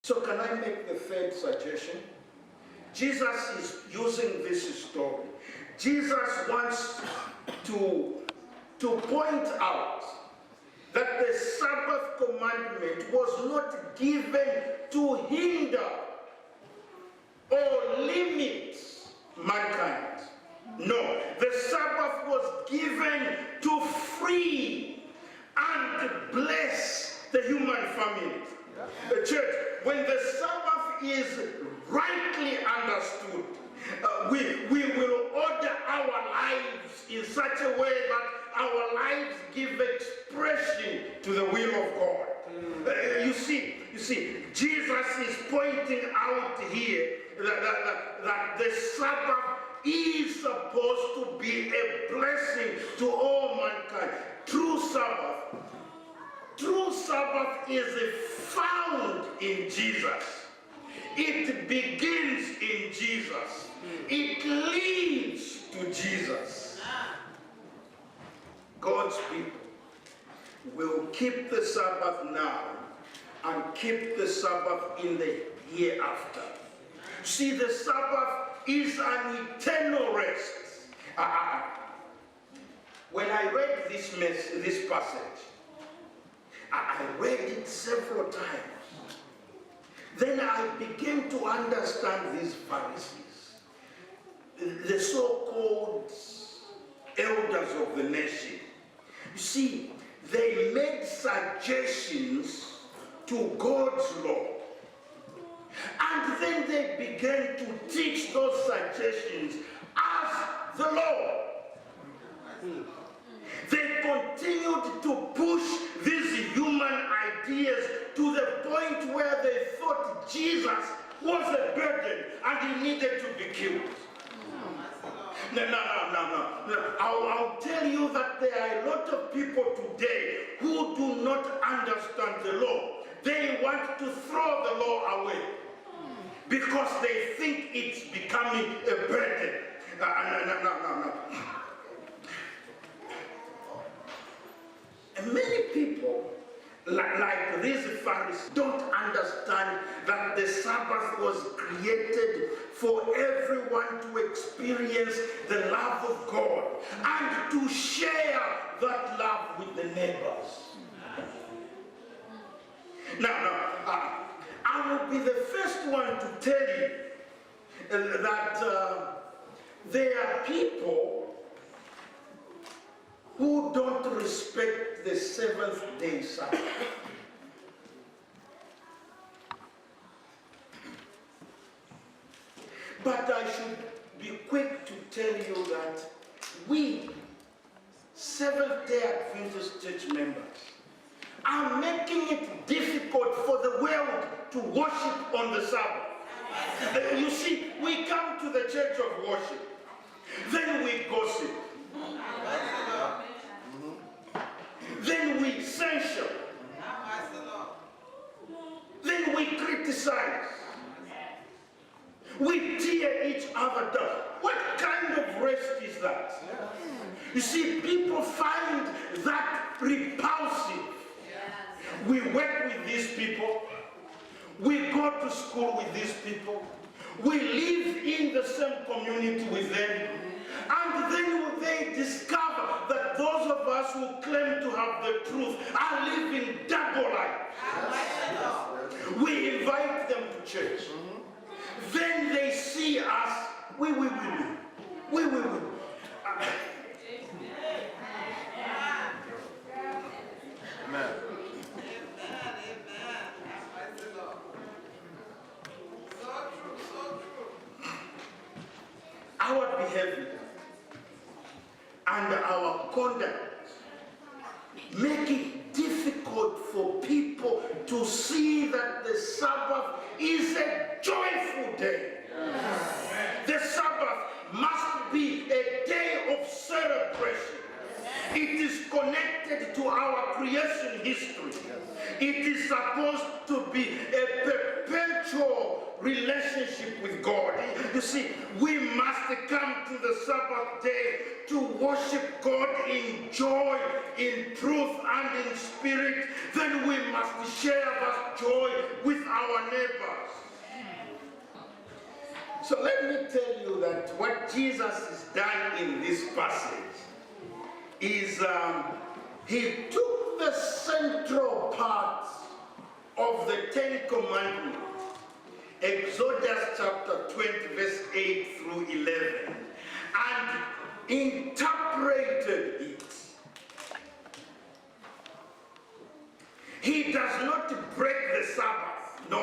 So can I make the third suggestion? Jesus is using this story. Jesus wants to point out that the Sabbath commandment was not given to hinder or limit mankind. No, the Sabbath was given to free and bless the human family. The church, when the Sabbath is rightly understood, we will order our lives in such a way that our lives give expression to the will of God. You see, Jesus is pointing out here that the Sabbath is supposed to be a blessing to all mankind. True Sabbath is found in Jesus. It begins in Jesus. It leads to Jesus. God's people will keep the Sabbath now and keep the Sabbath in the hereafter. See, the Sabbath is an eternal rest. When I read this passage, I read it several times. Then I began to understand these Pharisees, the so-called elders of the nation. You see, they made suggestions to God's law. And then they began to teach those suggestions as the law. They continued to push these human ideas to the point where they thought Jesus was a burden and he needed to be killed. No. I'll tell you that there are a lot of people today who do not understand the law. They want to throw the law away because they think it's becoming a burden. No. And many people, like these Pharisees, don't understand that the Sabbath was created for everyone to experience the love of God and to share that love with the neighbors. Now, I will be the first one to tell you that there are people who don't respect the seventh-day Sabbath. But I should be quick to tell you that we, Seventh-day Adventist church members, are making it difficult for the world to worship on the Sabbath. You see, we come to the church of worship, then we gossip, then we censure, then we criticize, we tear each other down. What kind of rest is that? You see, people find that repulsive. We work with these people, we go to school with these people, we live in the same community with them, and then they discover that those of us who claim to have the truth are living double life. We invite them to church. Then they see us, we. Amen. Our behavior and our conduct make it difficult for people to see that the Sabbath is a joyful day. The Sabbath must be a day of celebration. It is connected to our creation history. It is supposed to be a perpetual relationship with God. You see, we must come to the Sabbath day to worship God in joy, in truth, and in spirit. Then we must share that joy with our neighbors. So let me tell you that what Jesus has done in this passage is he took the central parts of the Ten Commandments, Exodus chapter 20, verse 8 through 11, and interpreted it. He does not break the Sabbath, no.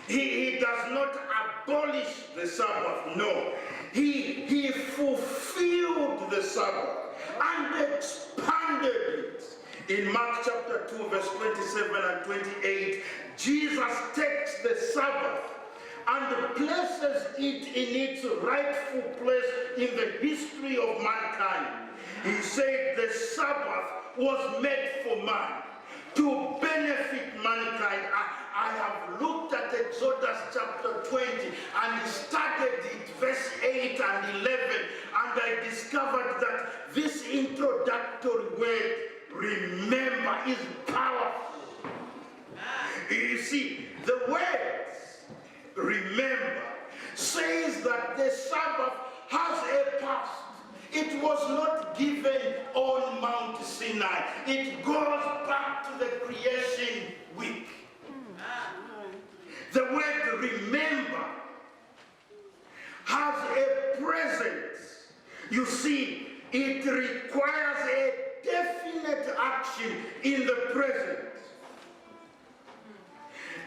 He does not abolish the Sabbath, no. He fulfilled the Sabbath and expanded it. In Mark chapter 2, verse 27 and 28, Jesus takes the Sabbath and places it in its rightful place in the history of mankind. He said the Sabbath was made for man, to benefit mankind. I have looked at Exodus chapter 20 and studied it, verse 8 and 11, and I discovered that this introductory word, remember, is powerful. You see, the words, remember, says that the Sabbath has a past. It was not given on Mount Sinai. It goes back to the creation week. The word remember has a presence. You see, it requires a definite action in the present.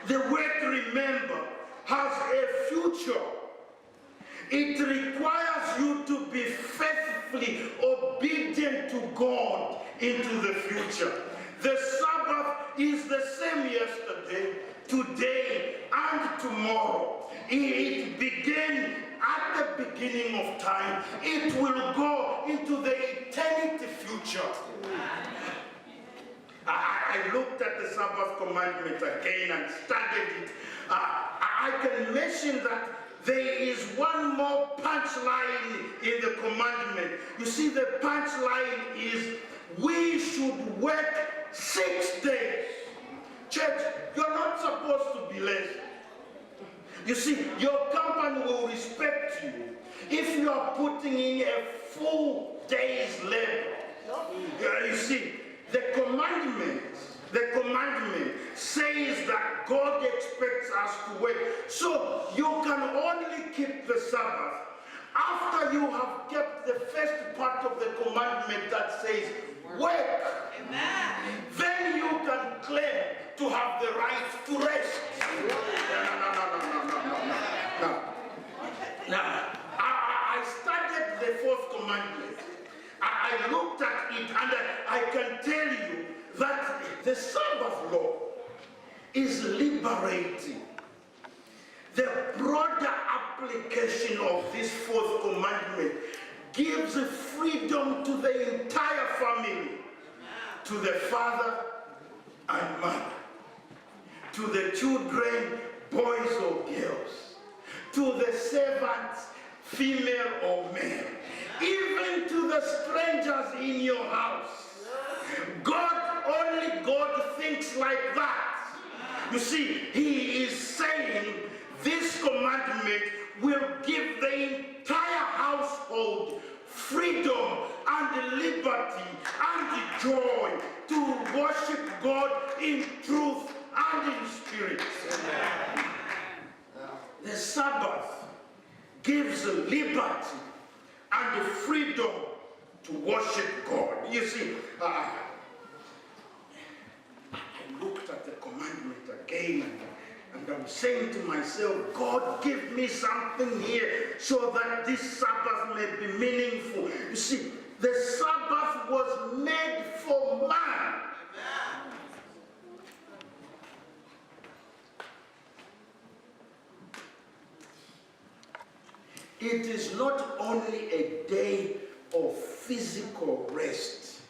The word remember has a future. It requires you to be faithfully obedient to God into the future. The Sabbath is the same yesterday, today, and tomorrow. It began at the beginning of time. It will go into the eternity future. I looked at the Sabbath commandment again and studied it. I can mention that there is one more punchline in the commandment. You see, the punchline is we should work 6 days. Church, you're not supposed to be lazy. You see, your company will respect you if you are putting in a full day's labor. You see, the commandment says that God expects us to work. So you can only keep the Sabbath after you have kept the first part of the commandment that says work. Amen. Then you can claim to have the right to rest. No. Now, I studied the fourth commandment. I looked at it and I can tell you that the Sabbath law is liberating. The broader application of this fourth commandment gives freedom to the entire family, to the father and mother, to the children, boys or girls, to the servants, female or male, even to the strangers in your house. Only God thinks like that. You see, he is saying this commandment will give the entire household freedom and liberty and joy to worship God in truth and in spirit. The Sabbath gives liberty and freedom to worship God. You see, I looked at the commandment again and I'm saying to myself, God, give me something here so that this Sabbath may be meaningful. You see, the Sabbath was made for man. It is not only a day of physical rest.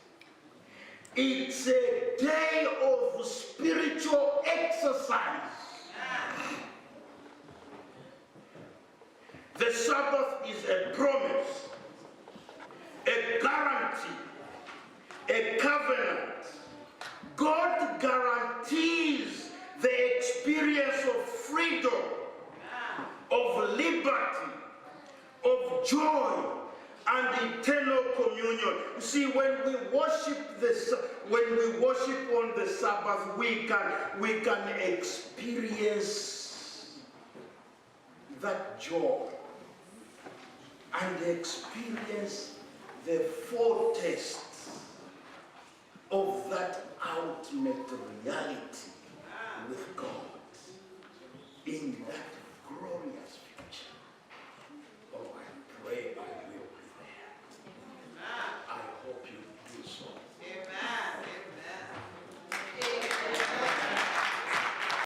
It's a day of spiritual exercise. The Sabbath is a promise, a guarantee, a covenant. God guarantees the experience of freedom, of liberty, of joy, and eternal communion. You see, when we worship on the Sabbath, we can experience that joy and experience the foretaste of that ultimate reality with God in that